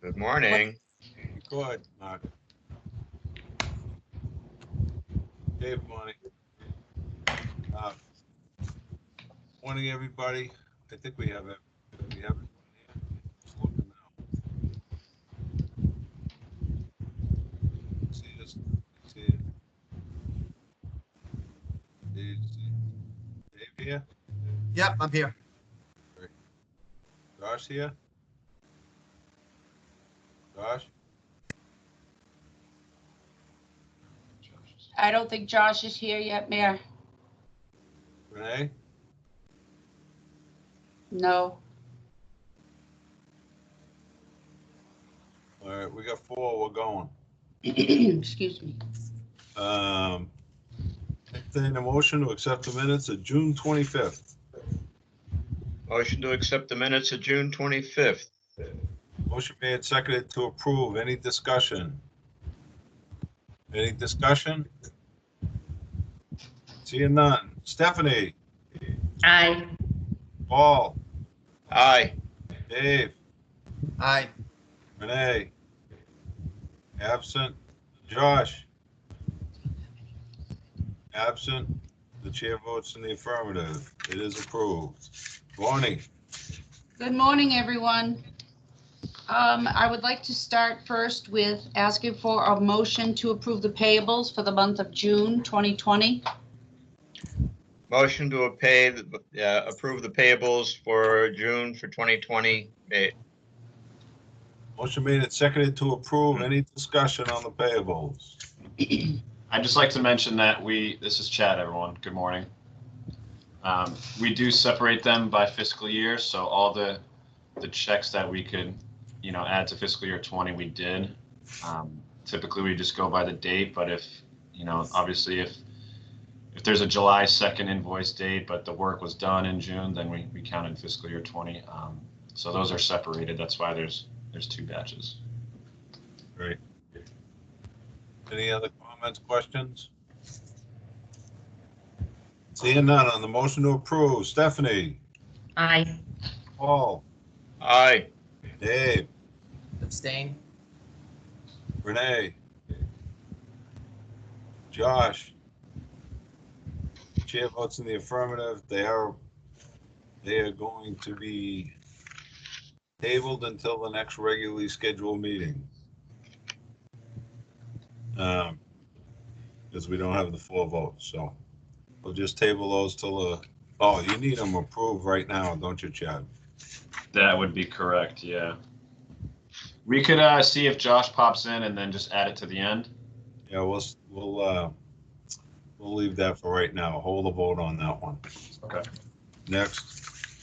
Good morning. Good, Mark. Good morning. Morning, everybody. I think we have it. We have it here. Just looking now. See this? See it? Dave here? Yep, I'm here. Great. Josh here? Josh? I don't think Josh is here yet, Mayor. Renee? No. All right, we got 4. We're going. Excuse me. Entertain a motion to accept the minutes of June 25th. Motion to accept the minutes of June 25th. Motion made, seconded to approve. Any discussion? Any discussion? Seeing none. Stephanie? Aye. Paul? Aye. Dave? Aye. Renee? Absent. Josh? Absent. The chair votes in the affirmative. It is approved. Bonnie? Good morning, everyone. I would like to start first with asking for a motion to approve the payables for the month of June 2020. Motion to approve the payables for June for 2020. Motion made and seconded to approve. Any discussion on the payables? I'd just like to mention that this is Chad, everyone. Good morning. We do separate them by fiscal year, so all the checks that we could, add to fiscal year 20, we did. Typically, we just go by the date, but if, obviously if there's a July 2nd invoice date, but the work was done in June, then we count in fiscal year 20. So those are separated. That's why there's 2 batches. Great. Any other comments, questions? Seeing none on the motion to approve. Stephanie? Aye. Paul? Aye. Dave? Abstain. Renee? Josh? Chair votes in the affirmative. They are going to be tabled until the next regularly scheduled meeting. Because we don't have the 4 votes, so we'll just table those till you need them approved right now, don't you, Chad? That would be correct, yeah. We could see if Josh pops in and then just add it to the end. Yeah, we'll leave that for right now. Hold a vote on that one. Okay. Next.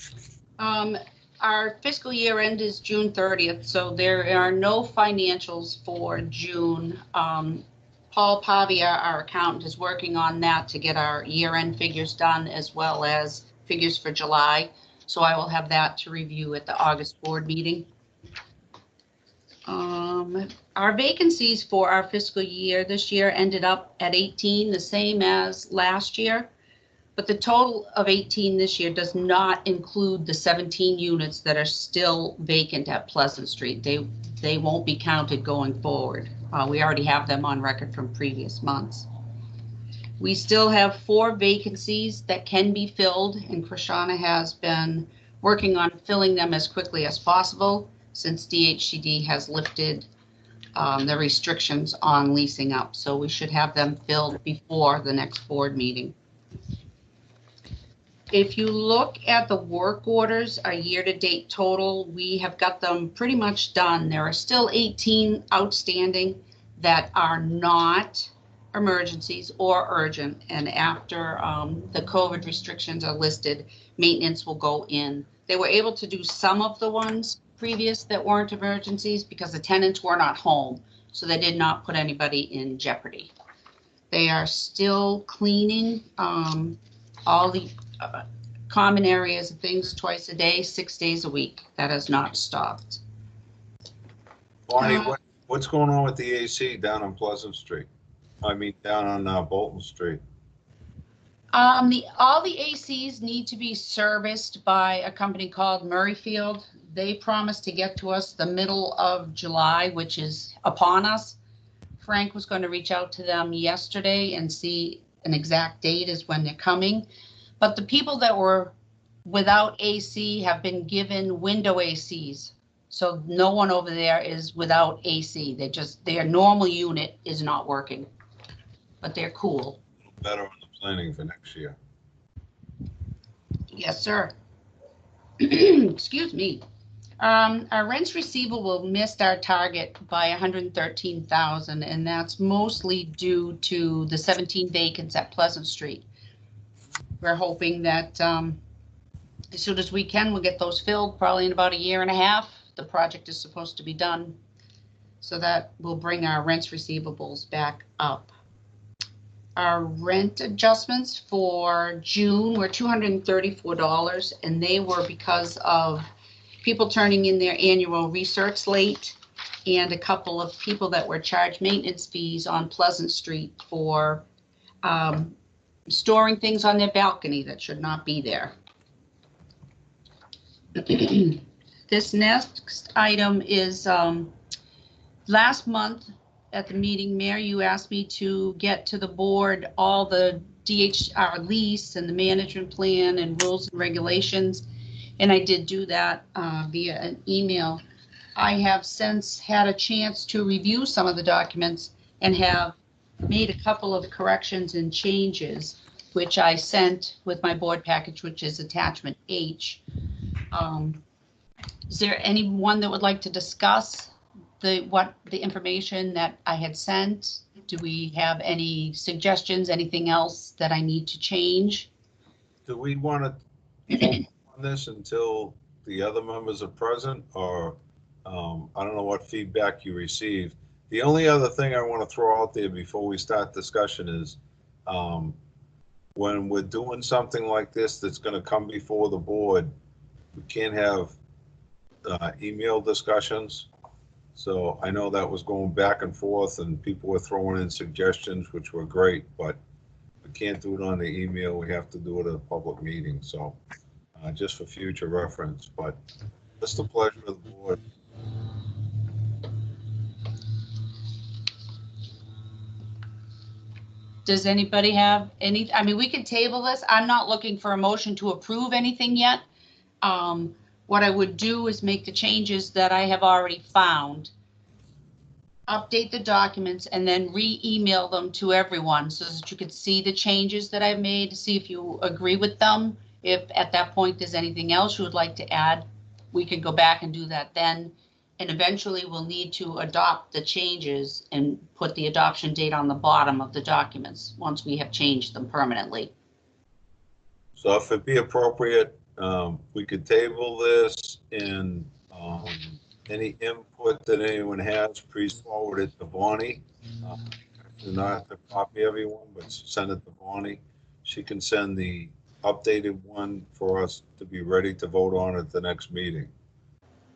Our fiscal year end is June 30th, so there are no financials for June. Paul Pavia, our accountant, is working on that to get our year-end figures done as well as figures for July. So I will have that to review at the August board meeting. Our vacancies for our fiscal year this year ended up at 18, the same as last year. But the total of 18 this year does not include the 17 units that are still vacant at Pleasant Street. They won't be counted going forward. We already have them on record from previous months. We still have 4 vacancies that can be filled, and Krishana has been working on filling them as quickly as possible since DHCD has lifted the restrictions on leasing up. So we should have them filled before the next board meeting. If you look at the work orders, our year-to-date total, we have got them pretty much done. There are still 18 outstanding that are not emergencies or urgent. And after the COVID restrictions are listed, maintenance will go in. They were able to do some of the ones previous that weren't emergencies because the tenants were not home. So they did not put anybody in jeopardy. They are still cleaning all the common areas and things twice a day, 6 days a week. That has not stopped. Bonnie, what's going on with the AC down on Pleasant Street? I mean, down on Bolton Street. All the ACs need to be serviced by a company called Murrayfield. They promised to get to us the middle of July, which is upon us. Frank was going to reach out to them yesterday and see an exact date is when they're coming. But the people that were without AC have been given window ACs. So no one over there is without AC. Their normal unit is not working, but they're cool. Better on the planning for next year. Yes, sir. Excuse me. Our rents receivable missed our target by 113,000, and that's mostly due to the 17 vacants at Pleasant Street. We're hoping that as soon as we can, we'll get those filled, probably in about a year and a half. The project is supposed to be done, so that will bring our rents receivables back up. Our rent adjustments for June were $234, and they were because of people turning in their annual research late and a couple of people that were charged maintenance fees on Pleasant Street for storing things on their balcony that should not be there. This next item is last month at the meeting, Mayor, you asked me to get to the board all the DHR lease and the management plan and rules and regulations. And I did do that via an email. I have since had a chance to review some of the documents and have made a couple of corrections and changes, which I sent with my board package, which is attachment H. Is there anyone that would like to discuss the information that I had sent? Do we have any suggestions, anything else that I need to change? Do we want to hold on this until the other members are present, or I don't know what feedback you received? The only other thing I want to throw out there before we start discussion is when we're doing something like this that's going to come before the board, we can't have email discussions. So I know that was going back and forth and people were throwing in suggestions, which were great, but we can't do it on the email. We have to do it at a public meeting. So just for future reference, but it's the pleasure of the board. Does anybody have any, I mean, we could table this. I'm not looking for a motion to approve anything yet. What I would do is make the changes that I have already found, update the documents, and then re-email them to everyone so that you could see the changes that I've made, see if you agree with them. If at that point there's anything else you would like to add, we could go back and do that then. And eventually we'll need to adopt the changes and put the adoption date on the bottom of the documents once we have changed them permanently. So if it be appropriate, we could table this, and any input that anyone has, please forward it to Bonnie. Do not have to copy everyone, but send it to Bonnie. She can send the updated one for us to be ready to vote on at the next meeting.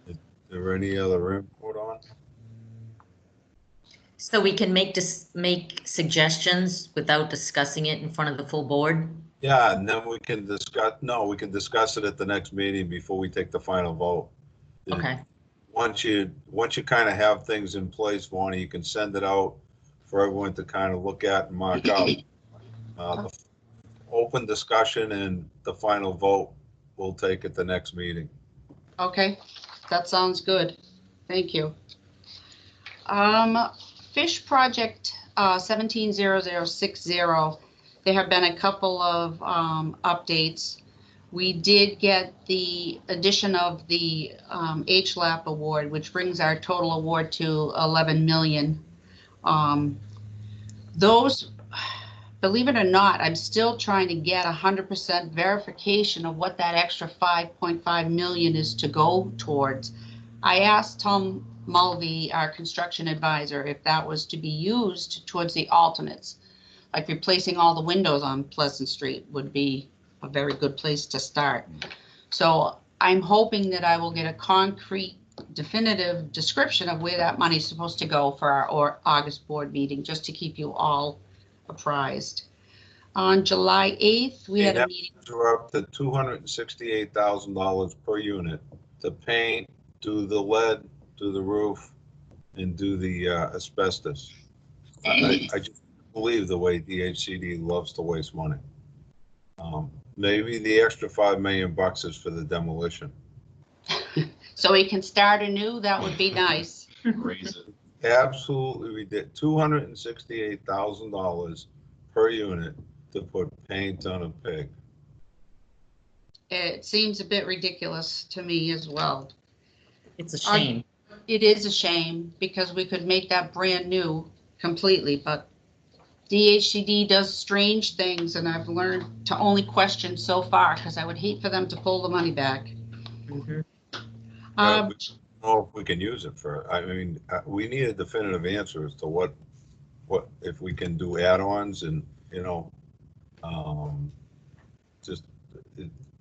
Is there any other input on? So we can make suggestions without discussing it in front of the full board? Yeah, and then we can discuss it at the next meeting before we take the final vote. Okay. Once you kind of have things in place, Bonnie, you can send it out for everyone to kind of look at and mark out. The open discussion and the final vote we'll take at the next meeting. Okay, that sounds good. Thank you. Fish Project 170060. There have been a couple of updates. We did get the addition of the HLAP award, which brings our total award to 11 million. Those, believe it or not, I'm still trying to get 100% verification of what that extra 5.5 million is to go towards. I asked Tom Mulvey, our construction advisor, if that was to be used towards the alternates. Like replacing all the windows on Pleasant Street would be a very good place to start. So I'm hoping that I will get a concrete, definitive description of where that money is supposed to go for our August board meeting, just to keep you all apprised. On July 8th, we had a meeting. We're up to $268,000 per unit to paint, do the lead, do the roof, and do the asbestos. I just believe the way DHCD loves to waste money. Maybe the extra $5 million is for the demolition. So we can start anew, that would be nice. Raise it. Absolutely, we did $268,000 per unit to put paint on a pig. It seems a bit ridiculous to me as well. It's a shame. It is a shame because we could make that brand new completely, but DHCD does strange things and I've learned to only question so far because I would hate for them to pull the money back. Mhm. Um, We don't know if we can use it for, I mean, we need a definitive answer as to what if we can do add-ons and, you know, just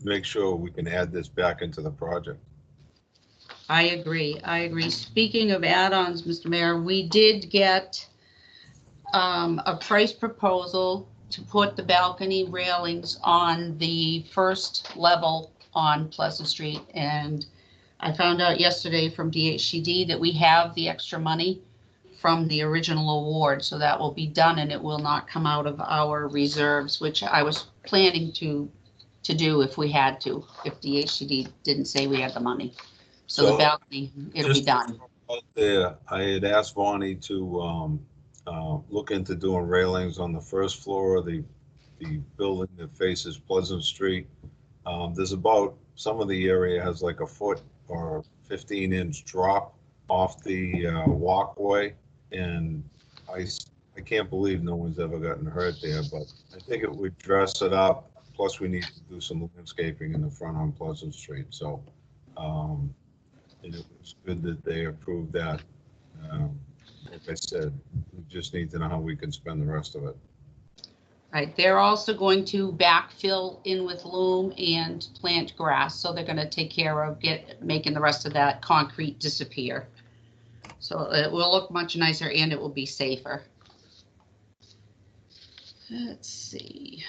make sure we can add this back into the project. I agree. Speaking of add-ons, Mr. Mayor, we did get a price proposal to put the balcony railings on the first level on Pleasant Street. And I found out yesterday from DHCD that we have the extra money from the original award. So that will be done and it will not come out of our reserves, which I was planning to do if we had to, if DHCD didn't say we had the money. So the balcony, it'll be done. Out there, I had asked Vonnie to look into doing railings on the first floor of the building that faces Pleasant Street. There's about, some of the area has like a foot or 15-inch drop off the walkway. And I can't believe no one's ever gotten hurt there, but I think it would dress it up. Plus, we need to do some landscaping in the front on Pleasant Street. So, and it was good that they approved that. Like I said, we just need to know how we can spend the rest of it. Right, they're also going to backfill in with loam and plant grass. So they're gonna take care of making the rest of that concrete disappear. So it will look much nicer and it will be safer. Let's see.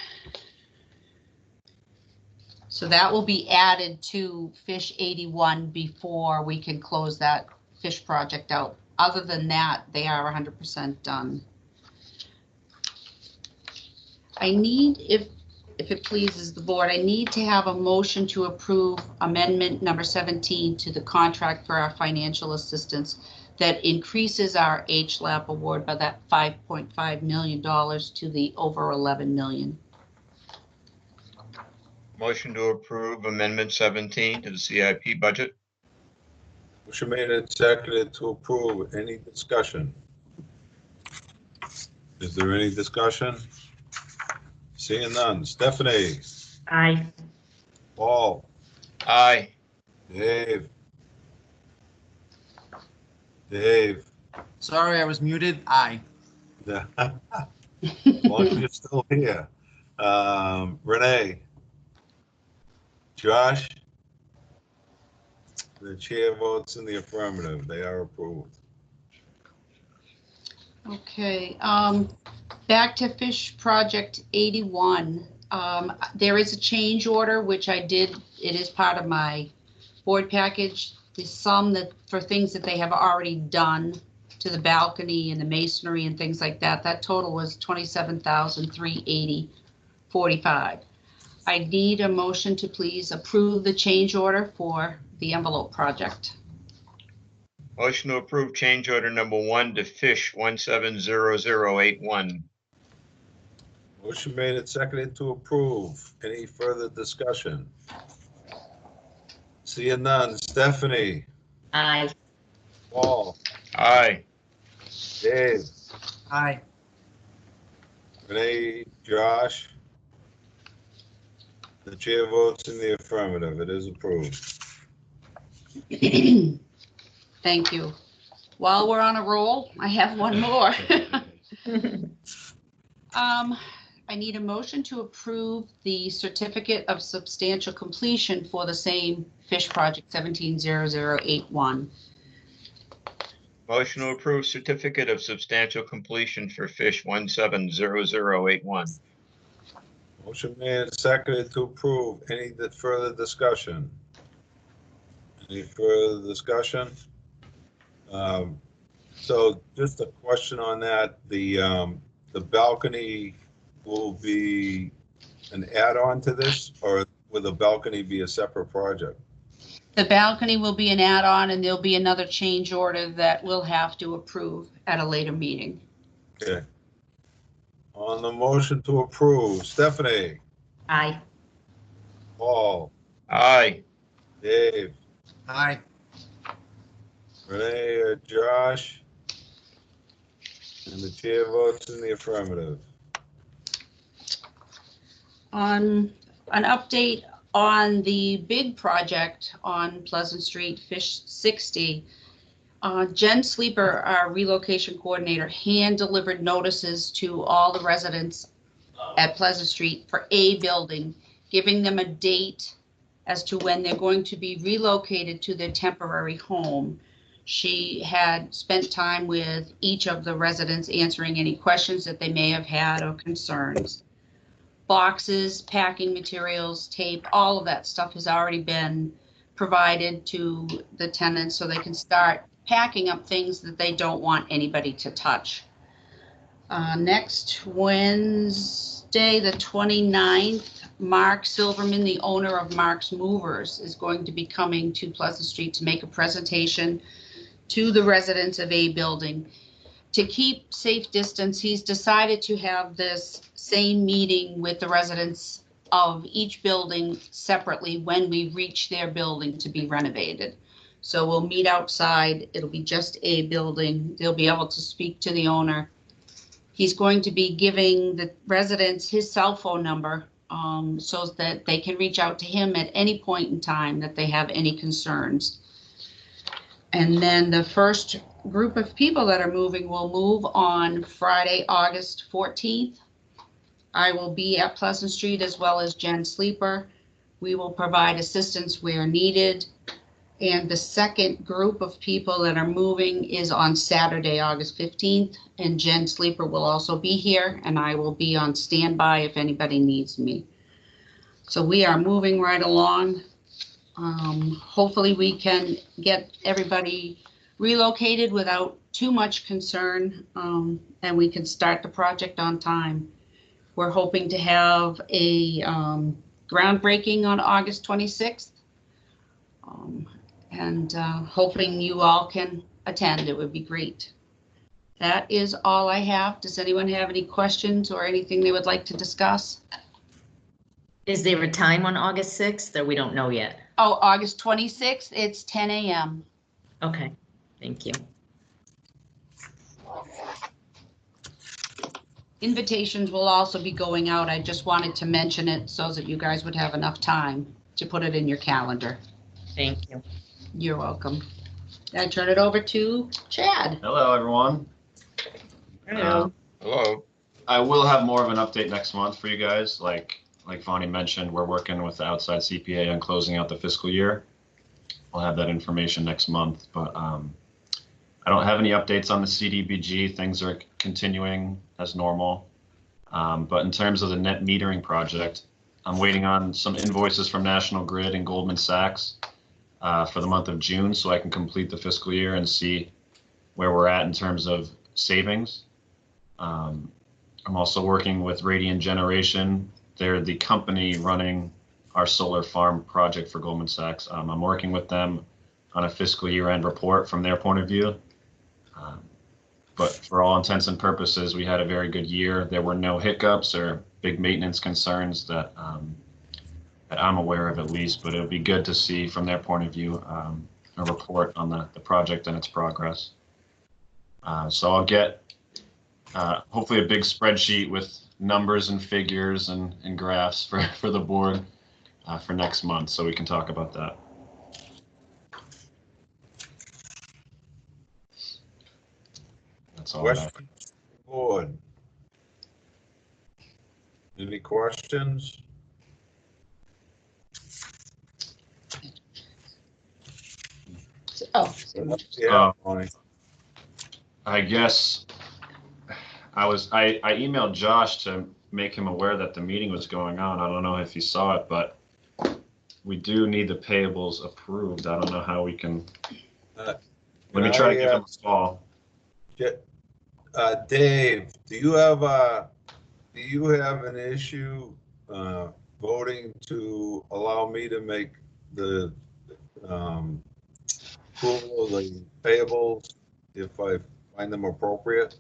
So that will be added to Fish 81 before we can close that fish project out. Other than that, they are 100% done. I need, if it pleases the board, I need to have a motion to approve amendment number 17 to the contract for our financial assistance that increases our HLAP award by that $5.5 million to the over 11 million. Motion to approve Amendment 17 to the CIP budget. Motion made and seconded to approve. Any discussion? Is there any discussion? Seeing none. Stephanie, Aye. Paul, Aye. Dave, Sorry, I was muted. Aye. as long as you're still here. Renee, Josh, the chair votes in the affirmative. They are approved. Okay, back to Fish Project 81. There is a change order, which I did, it is part of my board package. The sum that, for things that they have already done to the balcony and the masonry and things like that, that total was $27,380.45. I need a motion to please approve the change order for the envelope project. Motion to approve change order number 1 to Fish 170081. Motion made and seconded to approve. Any further discussion? Seeing none. Stephanie, Aye. Paul, Aye. Dave, Aye. Renee, Josh. The chair votes in the affirmative. It is approved. Thank you. While we're on a roll, I have one more. I need a motion to approve the certificate of substantial completion for the same Fish Project 170081. Motion to approve certificate of substantial completion for Fish 170081. Motion made and seconded to approve. Any further discussion? Any further discussion? So just a question on that, the balcony will be an add-on to this, or will the balcony be a separate project? The balcony will be an add-on, and there'll be another change order that we'll have to approve at a later meeting. Okay. On the motion to approve, Stephanie, Aye. Paul, Aye. Dave, Aye. Renee, Josh, and the chair votes in the affirmative. On an update on the big project on Pleasant Street, Fish 60, Jen Sleeper, our relocation coordinator, hand-delivered notices to all the residents at Pleasant Street for a building, giving them a date as to when they're going to be relocated to their temporary home. She had spent time with each of the residents answering any questions that they may have had or concerns. Boxes, packing materials, tape, all of that stuff has already been provided to the tenants so they can start packing up things that they don't want anybody to touch. Next Wednesday, the 29th, Mark Silverman, the owner of Mark's Movers, is going to be coming to Pleasant Street to make a presentation to the residents of a building. To keep safe distance, he's decided to have this same meeting with the residents of each building separately when we reach their building to be renovated. So we'll meet outside. It'll be just a building. They'll be able to speak to the owner. He's going to be giving the residents his cell phone number so that they can reach out to him at any point in time that they have any concerns. And then the first group of people that are moving will move on Friday, August 14th. I will be at Pleasant Street as well as Jen Sleeper. We will provide assistance where needed. And the second group of people that are moving is on Saturday, August 15th. And Jen Sleeper will also be here, and I will be on standby if anybody needs me. So we are moving right along. Hopefully we can get everybody relocated without too much concern, and we can start the project on time. We're hoping to have a groundbreaking on August 26th, and hoping you all can attend. It would be great. That is all I have. Does anyone have any questions or anything they would like to discuss? Is there a time on August 6th that we don't know yet? Oh, August 26th, it's 10 a.m. Okay, thank you. Invitations will also be going out. I just wanted to mention it so that you guys would have enough time to put it in your calendar. Thank you. You're welcome. I turn it over to Chad. Hello, everyone. Hello. Hello. I will have more of an update next month for you guys. Like Fonnie mentioned, we're working with the outside CPA on closing out the fiscal year. I'll have that information next month, but I don't have any updates on the CDBG. Things are continuing as normal. But in terms of the net metering project, I'm waiting on some invoices from National Grid and Goldman Sachs for the month of June so I can complete the fiscal year and see where we're at in terms of savings. I'm also working with Radiant Generation. They're the company running our solar farm project for Goldman Sachs. I'm working with them on a fiscal year-end report from their point of view. But for all intents and purposes, we had a very good year. There were no hiccups or big maintenance concerns that I'm aware of, at least. But it would be good to see from their point of view a report on the project and its progress. So I'll get hopefully a big spreadsheet with numbers and figures and graphs for the board for next month, so we can talk about that. That's all I have. Questions, board? Any questions? Oh, Yeah, Bonnie. I guess I emailed Josh to make him aware that the meeting was going on. I don't know if he saw it, but we do need the payables approved. I don't know how we can, Uh, let me try to give them a call. Dave, do you have an issue voting to allow me to make the approval of the payables if I find them appropriate?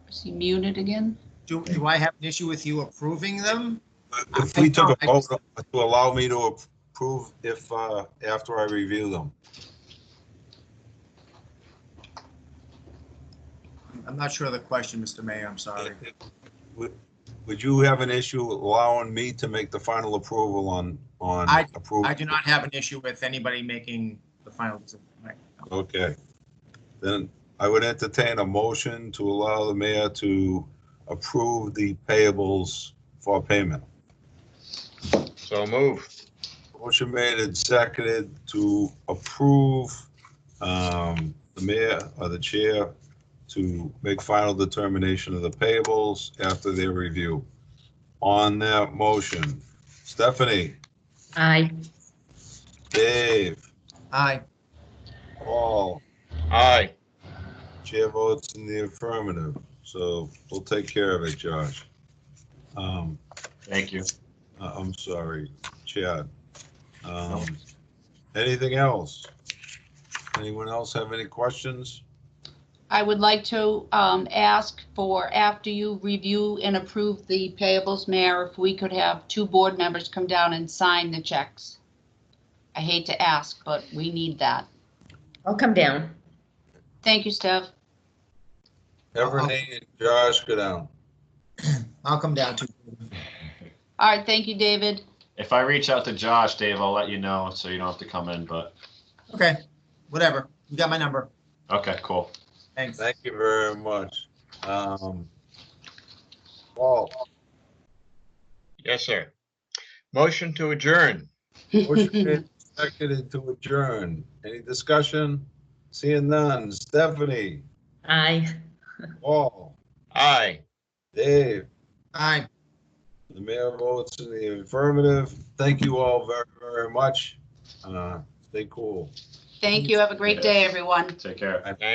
Is he muted again? Do I have an issue with you approving them? If we took a vote to allow me to approve if, after I review them. I'm not sure of the question, Mr. Mayor, I'm sorry. Would you have an issue allowing me to make the final approval on approval? I do not have an issue with anybody making the final decision. Right. Okay. Then I would entertain a motion to allow the mayor to approve the payables for payment. So move. Motion made and seconded to approve the mayor or the chair to make final determination of the payables after their review. On that motion, Stephanie, Aye. Dave, Aye. Paul, Aye. chair votes in the affirmative. So we'll take care of it, Josh. Thank you. I'm sorry, Chad. Anything else? Anyone else have any questions? I would like to ask for, after you review and approve the payables, Mayor, if we could have 2 board members come down and sign the checks. I hate to ask, but we need that. I'll come down. Thank you, Steph. Everett and Josh, go down. I'll come down to. All right, thank you, David. If I reach out to Josh, Dave, I'll let you know so you don't have to come in, but, Okay, whatever. You got my number. okay, cool. Thanks. Thank you very much. Paul, Yes, sir. Motion to adjourn. motion made, seconded to adjourn. Any discussion? Seeing none. Stephanie, Aye. Paul, Aye. Dave, Aye. the mayor votes in the affirmative. Thank you all very, very much. Stay cool. Thank you. Have a great day, everyone. Take care. Thank you.